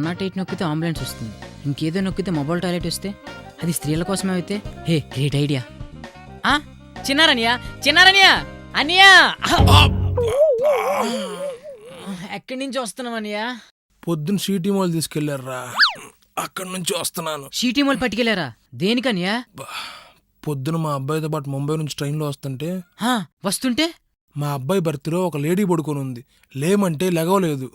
108 నొక్కితే అంబులెన్స్ వస్తుంది, ఇంకేదో నొక్కితే మొబైల్ టాయిలెట్ వస్తే అది స్త్రీల కోసమే అయితే. హే గ్రేట్ ఐడియా. చిన్నారనియా చిన్నారనియా అనియా, ఎక్కడి నుంచి వస్తున్నావనియా? పొద్దున్న షీటీ మాల్ తీసుకెళ్లారా, అక్కడి నుంచి వస్తున్నాను. షీటీ మాల్ పట్టుకెళ్లారా? దేనికనియా? పొద్దున మా అబ్బాయితో పాటు ముంబై నుంచి ట్రైన్లో వస్తుంటే మా అబ్బాయి బర్త్లో ఒక లేడీ పడుకొని ఉంది. లేమంటే లెగవలేదు.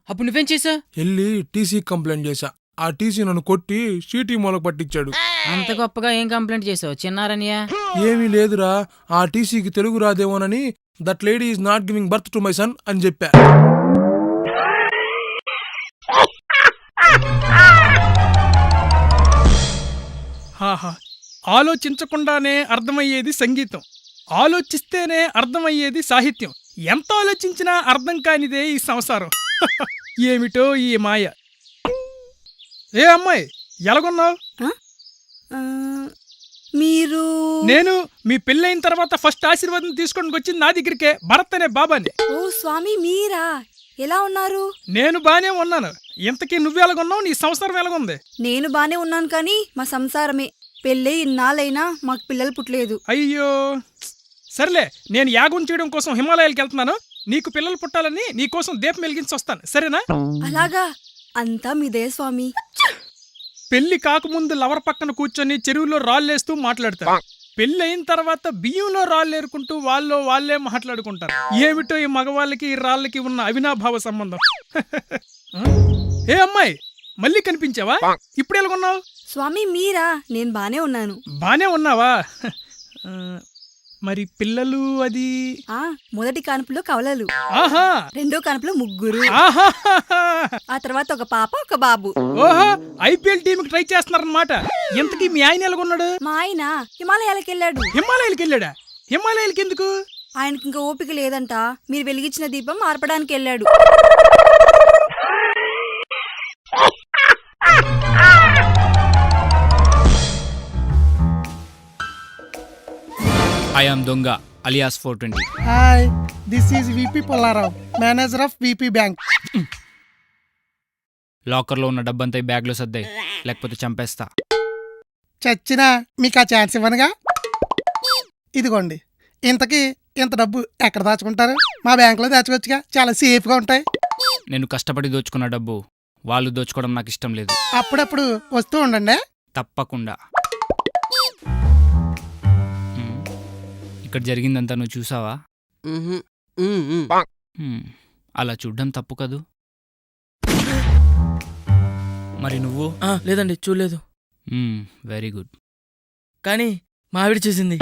అప్పుడు నువ్వేం చేసావు? వెళ్ళి టీసీ కంప్లైంట్ చేశా. ఆ టీసీ నన్ను కొట్టి షీటీ మాలకు పట్టించాడు. అంత గొప్పగా ఏం కంప్లైంట్ చేసావు చిన్నారనియా? ఏమీ లేదురా, ఆ టీసీకి తెలుగు రాదేమోనని that lady is not giving birth to my son అని చెప్పా. ఆలోచించకుండానే అర్థమయ్యేది సంగీతం, ఆలోచిస్తేనే అర్థమయ్యేది సాహిత్యం. ఎంత ఆలోచించినా అర్థం కానిదే ఈ సంసారం. ఏమిటో ఈ మాయ. ఏ అమ్మాయి ఎలాగున్నావు? మీరు? నేను మీ పెళ్ళైన తర్వాత ఫస్ట్ ఆశీర్వాదం తీసుకోవడానికి వచ్చింది నా దగ్గరికే, భరత్ అనే బాబాని. ఓ స్వామి మీరా? ఎలా ఉన్నారు? నేను బానే ఉన్నాను. ఇంతకీ నువ్వెలాగున్నావు? నీ సంసారం ఎలాగుంది? నేను బానే ఉన్నాను, కానీ మా సంసారమే. పెళ్ళై ఇన్నాళ్ళైనా మాకు పిల్లలు పుట్టలేదు. అయ్యో సర్లే, నేను యాగం చేయడం కోసం హిమాలయాలకు వెళ్తున్నాను. నీకు పిల్లలు పుట్టాలని నీకోసం దీపం వెలిగించి వస్తాను, సరేనా? అలాగా? అంతా మీదే స్వామి. పెళ్లి కాకముందు లవర్ పక్కన కూర్చొని చెరువులో రాళ్ళేస్తూ మాట్లాడతారు. పెళ్లి అయిన తర్వాత బియ్యంలో రాళ్ళేరుకుంటూ వాళ్ళే మాట్లాడుకుంటారు. ఏమిటో ఈ మగవాళ్ళకి ఈ రాళ్ళకి ఉన్న అవినాభావ సంబంధం. ఏ అమ్మాయి మళ్ళీ కనిపించావా? ఇప్పుడు ఎలాగున్నావు? స్వామి మీరా? నేను బానే ఉన్నాను. బానే ఉన్నావా? మరి పిల్లలు అది? మొదటి కానుపులో కవలలు, ఆహా, రెండో కానుపులో ముగ్గురు, ఆహా, ఆ తర్వాత ఒక పాప ఒక బాబు. ఓహో, ఐపీఎల్ టీమ్ కి ట్రై చేస్తున్నారన్నమాట. ఇంతకీ మీ ఆయన ఎలాగున్నాడు? మా ఆయన హిమాలయాలకు వెళ్ళాడు. హిమాలయాలకు వెళ్ళాడా? హిమాలయాలకి ఎందుకు? ఆయనకి ఇంకా ఓపిక లేదంట. మీరు వెలిగించిన దీపం ఆర్పడానికి వెళ్ళాడు. I am Donga, alias 420. Hi, this is VP Pollarao, manager of VP Bank. లాకర్లో ఉన్న డబ్బంతా ఈ బ్యాగ్లో సర్దాయి, లేకపోతే చంపేస్తా. చచ్చినా మీకు ఆ ఛాన్స్ ఇవ్వనుగా. ఇదిగోండి, ఇంతకీ ఇంత డబ్బు ఎక్కడ దాచుకుంటారు? మా బ్యాంకులో దాచుకోవచ్చుగా, చాలా సేఫ్గా ఉంటాయి. నేను కష్టపడి దోచుకున్న డబ్బు వాళ్ళు దోచుకోవడం నాకు ఇష్టం లేదు. అప్పుడప్పుడు వస్తూ ఉండండి. తప్పకుండా. ఇక్కడ జరిగిందంతా నువ్వు చూసావా? అలా చూడ్డం తప్పు కదూ. మరి నువ్వు? లేదండి, చూడలేదు. Very good. కానీ మా ఆవిడ చేసింది.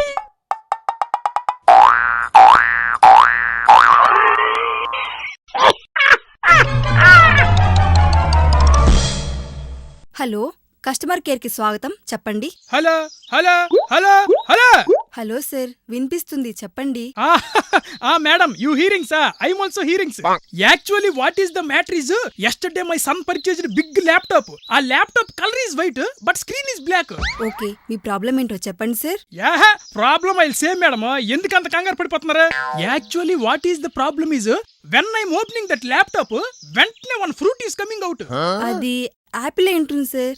హలో, కస్టమర్ కేర్ కి స్వాగతం, చెప్పండి. Hello hello hello hello hello sir, వినిపిస్తుంది, చెప్పండి. Madam, you hearings? I'm also hearings. Actually what is the matter is, yesterday my son purchased big laptop. ఆ laptop colour is white but screen is black. Okay, మీ problem ఏంటో చెప్పండి సార్. Problem I same madam, ఎందుకు అంత కంగారు పడిపోతున్నారు? Actually what is the problem is, when I'm opening that laptop, వెంటనే one fruit is coming out. అది యాపిల్ ఏంటుంది సార్?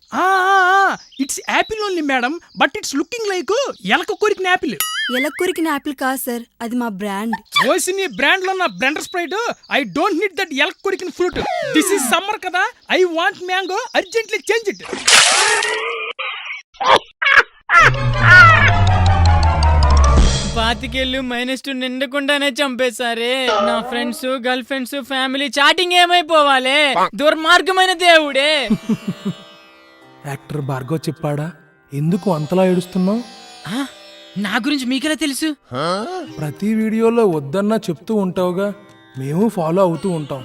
It's Apple only madam, but it's looking like ఎలక కొరికిన యాపిల్. ఎలక కొరికిన యాపిల్ కాదు సార్, అది మా బ్రాండ్. ఓసిని బ్రాండ్ లో నా blender Sprite. I don't need that ఎలక కొరికిన ఫ్రూట్. దిస్ ఇస్ సమ్మర్ కదా, I want mango, urgently change it. పాతికేళ్ళు -2 నిండకుండానే చంపేశారే. నా friends, girl friends, family chatting ఏమైపోవాలే? దుర్మార్గమైన దేవుడే. యాక్టర్ భార్గవ్ చెప్పాడా? ఎందుకు అంతలా ఏడుస్తున్నావు? నా గురించి మీకెలా తెలుసు? ప్రతి వీడియోలో వద్దన్నా చెప్తూ ఉంటావుగా, మేము ఫాలో అవుతూ ఉంటాం.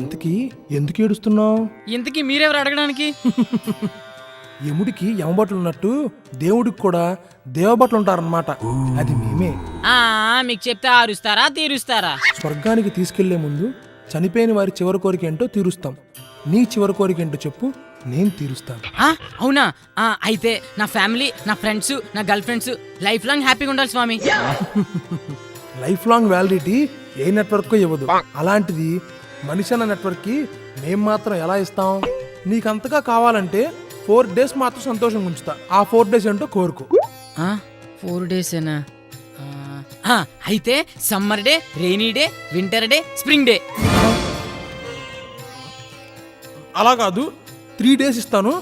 ఇంతకీ ఎందుకు ఏడుస్తున్నావు? ఇంతకీ మీరెవరు అడగడానికి? యముడికి యమబట్లు ఉన్నట్టు దేవుడికి కూడా దేవబట్లు ఉంటారన్నమాట. అది మేమే. మీకు చెప్తే ఆరుస్తారా, తీరుస్తారా? స్వర్గానికి తీసుకెళ్లే ముందు చనిపోయిన వారి చివరి కోరిక ఏంటో తీరుస్తాం. నీ చివరి కోరిక ఏంటో చెప్పు, నేను తీరుస్తాను. అవునా? అయితే నా ఫ్యామిలీ, నా ఫ్రెండ్స్, నా గర్ల్ ఫ్రెండ్స్ లైఫ్ లాంగ్ హ్యాపీగా ఉండాలి స్వామి. లైఫ్ లాంగ్ వ్యాలిడిటీ ఏ నెట్వర్క్ ఇవ్వదు. అలాంటిది మనిషి అన్న నెట్వర్క్ కి మేం మాత్రం ఎలా ఇస్తాం? నీకంతగా కావాలంటే 4 days మాత్రం సంతోషంగా ఉంచుతా. ఆ 4 days ఏంటో కోరుకో. 4 days-ఏనా? అయితే summer day, rainy day, winter day, spring day. అలా కాదు, 3 days ఇస్తాను.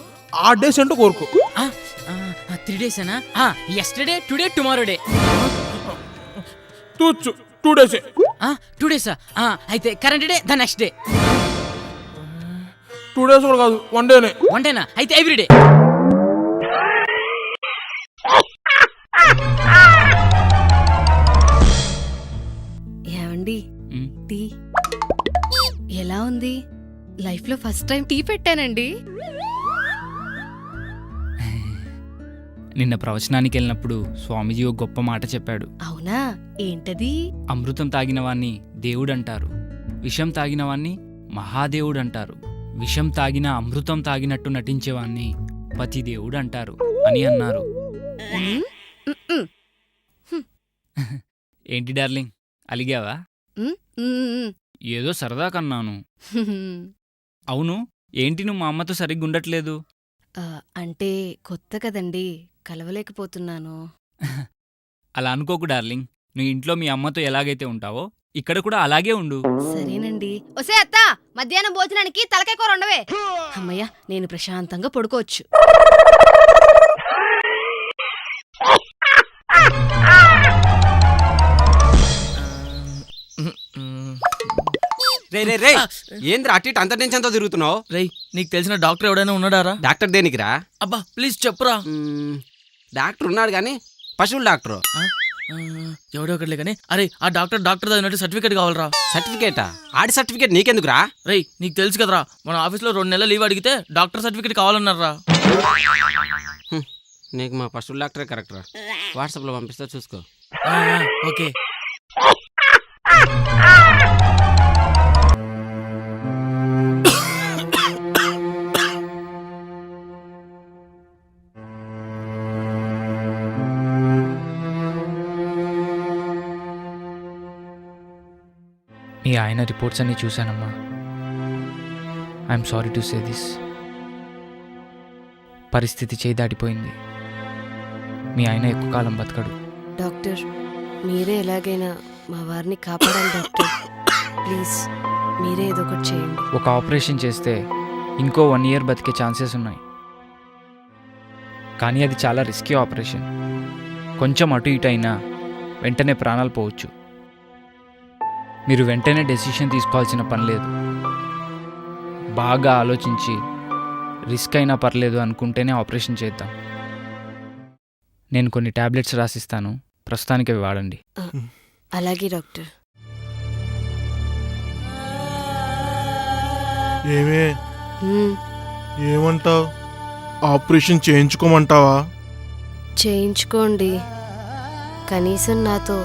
ఆ డేస్ ఏంటో కోరుకో. 3 days-ఏనా? Yesterday, today, tomorrow day. తూచు 2 days. 2 days-ఆ? అయితే current day, the next day. 2 days కూడా కాదు, 1 day. 1 day-నా? అయితే ఎవ్రీ డే. ఏమండి ఉమ్, టీ ఎలా ఉంది? లైఫ్ లో ఫస్ట్ టైం టీ పెట్టానండి. నిన్న ప్రవచనానికి వెళ్ళినప్పుడు స్వామీజీ ఒక గొప్ప మాట చెప్పాడు. అవునా? ఏంటది? అమృతం తాగిన వాణ్ణి దేవుడంటారు, విషం తాగిన వాణ్ణి మహాదేవుడు అంటారు, విషం తాగిన అమృతం తాగినట్టు నటించేవాణ్ణి పతిదేవుడు అంటారు అని అన్నారు. ఉమ్, ఉమ్, ఏంటి డార్లింగ్, అలిగావా? ఉమ్, ఉమ్, ఏదో సరదా కన్నాను. ఉమ్. అవును, ఏంటి నువ్వు మా అమ్మతో సరిగ్గా ఉండట్లేదు? అంటే కొత్త కదండి, కలవలేకపోతున్నాను. అలా అనుకోకు డార్లింగ్, నువ్వు ఇంట్లో మీ అమ్మతో ఎలాగైతే ఉంటావో ఇక్కడ కూడా అలాగే ఉండు. సరేనండి. ఒసే అత్త, మధ్యాహ్నం భోజనానికి తలకాయ కూర ఉండవే. అమ్మయ్య, నేను ప్రశాంతంగా పడుకోవచ్చు. రే ఏంద్రా అట్టి అంత టెన్షన్తో తిరుగుతున్నావు? రేయ్, నీకు తెలిసిన డాక్టర్ ఎవడైనా ఉన్నాడారా? డాక్టర్ దేనికిరా? అబ్బా ప్లీజ్ చెప్పురా. డాక్టర్ ఉన్నాడు కానీ పశువుల డాక్టర్. ఎవడో ఒకట్లే కానీ, అరే ఆ డాక్టర్ చదివినట్టు సర్టిఫికేట్ కావాలరా. సర్టిఫికేటా? ఆడి సర్టిఫికేట్ నీకెందుకురా? రేయ్, నీకు తెలుసు కదరా, మన ఆఫీస్లో 2 నెలలు లీవ్ అడిగితే డాక్టర్ సర్టిఫికేట్ కావాలన్నారా. నీకు మా పశువుల డాక్టరే కరెక్ట్ రా. వాట్సాప్లో పంపిస్తా, చూసుకో. ఓకే. మీ ఆయన రిపోర్ట్స్ అన్నీ చూశానమ్మా. I'm sorry to say this. పరిస్థితి చేయి దాటిపోయింది. మీ ఆయన ఎక్కువ కాలం బతకడు. డాక్టర్, మీరే ఎలాగైనా మా వారిని కాపాడాలి డాక్టర్. ప్లీజ్ మీరే ఏదో ఒకటి చేయండి. ఒక ఆపరేషన్ చేస్తే ఇంకో 1 year బతికే ఛాన్సెస్ ఉన్నాయి, కానీ అది చాలా రిస్కీ ఆపరేషన్. కొంచెం అటు ఇటు అయినా వెంటనే ప్రాణాలు పోవచ్చు. మీరు వెంటనే డెసిషన్ తీసుకోవాల్సిన పని లేదు. బాగా ఆలోచించి రిస్క్ అయినా పర్లేదు అనుకుంటేనే ఆపరేషన్ చేద్దాం. నేను కొన్ని టాబ్లెట్స్ రాసిస్తాను, ప్రస్తుతానికి అవి వాడండి. అలాగే డాక్టర్. ఏమే మ్మ్, ఏమంటావు? ఆపరేషన్ చేయించుకోమంటావా? చేయించుకోండి. కనీసం నాతో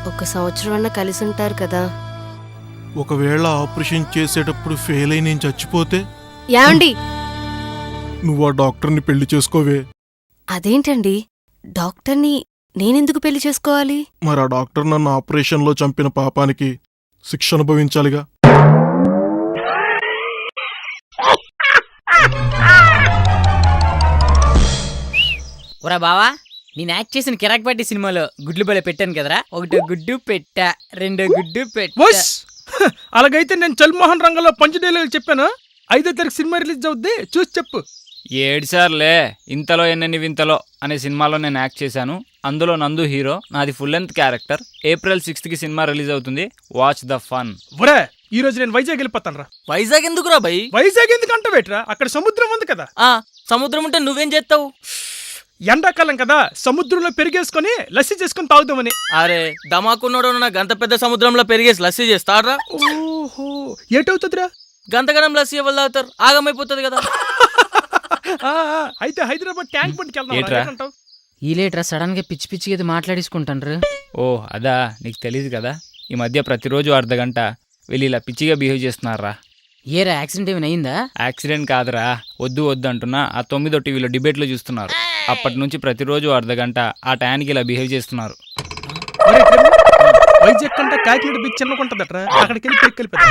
1 సంవత్సరం అన్న కలిసి ఉంటారు కదా. ఒకవేళ ఆపరేషన్ చేసేటప్పుడు ఫెయిల్ అయి నేను చచ్చిపోతే యాండి? నువ్వు ఆ డాక్టర్ని పెళ్లి చేసుకోవే. అదేంటండి, డాక్టర్ని నేనెందుకు పెళ్లి చేసుకోవాలి? మరి ఆ డాక్టర్ నన్ను ఆపరేషన్లో చంపిన పాపానికి శిక్ష అనుభవించాలిగా. ఒరా బావా, నేను యాక్ట్ చేసిన కిరాక్ పార్టీ సినిమాలో గుడ్లు బలే పెట్టాను కదరా. 1 గుడ్డు పెట్టా, 2 గుడ్డు పెట్టా. అలాగైతే నేను చల్మోహన్ రంగంలో పంచడేలు చెప్పాను. 5వ తారీఖు సినిమా రిలీజ్ అవుద్ది, చూసి చెప్పు. 7 సార్లే ఇంతలో ఎన్నెన్ని వింతలో అనే సినిమాలో నేను యాక్ట్ చేశాను. అందులో నందు హీరో, నాది full length character. April 6th cinema release అవుతుంది, వాచ్ ద ఫన్. ఒరే, ఈ రోజు నేను వైజాగ్ వెళ్ళిపోతాను రా. వైజాగ్ ఎందుకురా భయ్? వైజాగ్ ఎందుకు అంట వేట్రా, అక్కడ సముద్రం ఉంది కదా. సముద్రం ఉంటే నువ్వేం చేస్తావు? ఎండాకాలం కదా, సముద్రంలో పెరిగేసుకొని లస్సీ చేసుకుని తాగుదామని. అరే దమాకున్నోడు నాకు గంత పెద్ద సముద్రంలో పెరిగేసి లస్సీ చేస్తాడ్రా. ఓహో, ఏటవుతుందిరా? గంతగనం లస్సీ ఎవరు తాగుతారు? ఆగమైపోతుంది కదా. అయితే హైదరాబాద్ ట్యాంక్ బండికి ఏట్రా? వెళ్దాం. ఈ లేట్రా సడన్ గా పిచ్చి పిచ్చిగా ఏదో మాట్లాడేసుకుంటాను. ఓ అదా, నీకు తెలియదు కదా, ఈ మధ్య ప్రతిరోజు అర్ధగంట వీళ్ళు ఇలా పిచ్చిగా బిహేవ్ చేస్తున్నారా. ఏరా యాక్సిడెంట్ ఏమైనా అయిందా? యాక్సిడెంట్ కాదురా, వద్దు వద్దు అంటున్నా. ఆ 9వ టీవీలో డిబేట్లో చూస్తున్నారు. అప్పటి నుంచి ప్రతిరోజు అర్ధగంట ఆ టయానికి ఇలా బిహేవ్ చేస్తున్నారు. వైజాగ్ కంటే కాకినాడ బీచ్ చిన్నకుంటదట్రా, అక్కడికి వెళ్ళి పెరికెళ్ళిపోతా.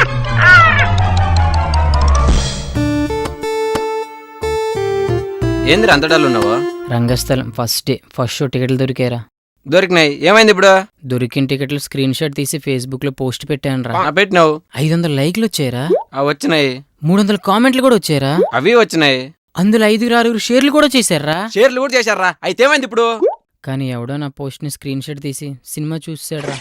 ఏందిరా అంత డల్ ఉన్నావు? రంగస్థలం ఫస్ట్ షో టికెట్లు దొరికారా? దొరికినాయి. ఏమైంది ఇప్పుడు? దొరికిన టికెట్లు స్క్రీన్ షాట్ తీసి ఫేస్బుక్ లో పోస్ట్ పెట్టాను రా. పెట్టినావు? 500 లైక్లు వచ్చాయరా? వచ్చినాయి. 300 కామెంట్లు కూడా వచ్చారా? అవి వచ్చినాయి. అందులో 5-6 షేర్లు కూడా చేశారా? షేర్లు కూడా చేశారా? అయితే ఏమైంది ఇప్పుడు? కానీ ఎవడో నా పోస్ట్ ని స్క్రీన్ షాట్ తీసి సినిమా చూసాడు రా.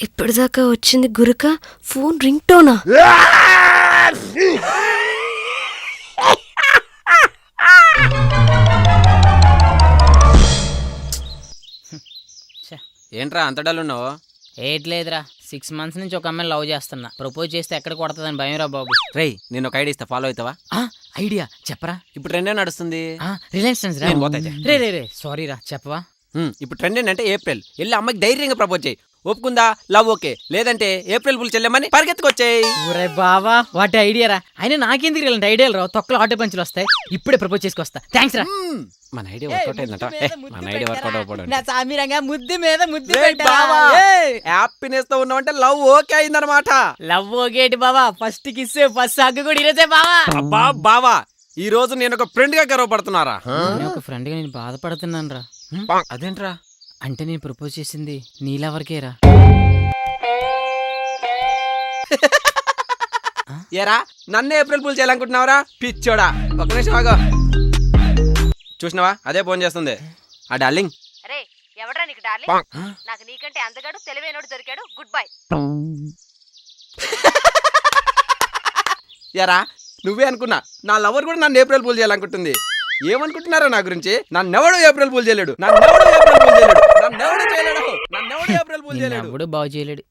ఇప్పటిదాకా వచ్చింది గురక, ఫోన్ రింగ్ టోనా? ఏంట్రా అంత డల్ ఉన్నావు? ఏట్లేదురా, 6 months నుంచి ఒక అమ్మాయిని లవ్ చేస్తున్నా. ప్రపోజ్ చేస్తే ఎక్కడ కొడతాదని భయం రా బాబు. రేయ్ నేను ఒక ఐడియా ఇస్తా, ఫాలో అవుతావా? ఐడియా చెప్పరా. ఇప్పుడు ట్రెండ్ నడుస్తుంది. రిలయన్స్ ట్రెండ్స్ రా. నేను పోతా అయితే. రే సారీ రా, చెప్పవా. ఇప్పుడు ట్రెండ్ ఏంటంటే ఏప్రిల్. వెళ్ళి అమ్మాయికి ధైర్యంగా ప్రపోజ్ చేయి. ఒప్పుకుందా లవ్ ఓకే, లేదంటే ఏప్రిల్ ఫుల్ చెల్లెమని పరిగెత్తుకొచ్చేయి. ఊరే బావా, వాటి ఐడియా రా. అయినా నాకెందుకు ఇలాంటి ఐడియాలు రావు, తొక్కలు ఆటో పంచులు వస్తాయి. ఇప్పుడే ప్రపోజ్ చేసుకొస్తా. థ్యాంక్స్ రా. మన ఐడియా వర్కౌట్ అయిందట. మన ఐడియా వర్కౌట్ అవ్వడం ముద్దు మీద ముద్దు హ్యాపీనెస్ తో ఉన్నావంటే లవ్ ఓకే అయిందనమాట. లవ్ ఓకేటి బావా, ఫస్ట్ కిస్ ఫస్ట్ హగ్ కూడా ఇరసే బావా. అబ్బా బావా, ఈ రోజు నేను ఒక ఫ్రెండ్ గా గర్వపడుతున్నారా? ఒక ఫ్రెండ్ గా నేను బాధపడుతున్నాను రా. అదేంట్రా? అంటే నేను ప్రపోజ్ చేసింది నీలెవరికేరా? ఏరా నన్నే ఏప్రిల్ ఫుల్ చేయాలనుకుంటున్నావరా పిచ్చోడా? ఒక నిమిషం ఆగో. చూసినావా అదే ఫోన్ చేస్తుంది. ఆ డార్లింగ్. రే ఎవడ్రా నీకు డార్లింగ్? నాకు నీకంటే అందగాడు తెలివైనోడు దొరికాడు. Good bye. ఏరా నువ్వే అనుకున్నా, నా లవర్ కూడా నన్ను ఏప్రిల్ ఫుల్ చేయాలనుకుంటుంది. ఏమనుకుంటున్నారా నా గురించి? నన్నెవడు ఏప్రిల్ ఫుల్ చేయలేడు. నన్నెవడు ఏప్రిల్ ఫుల్ చేయలేడు. బాగు చేయలేడు.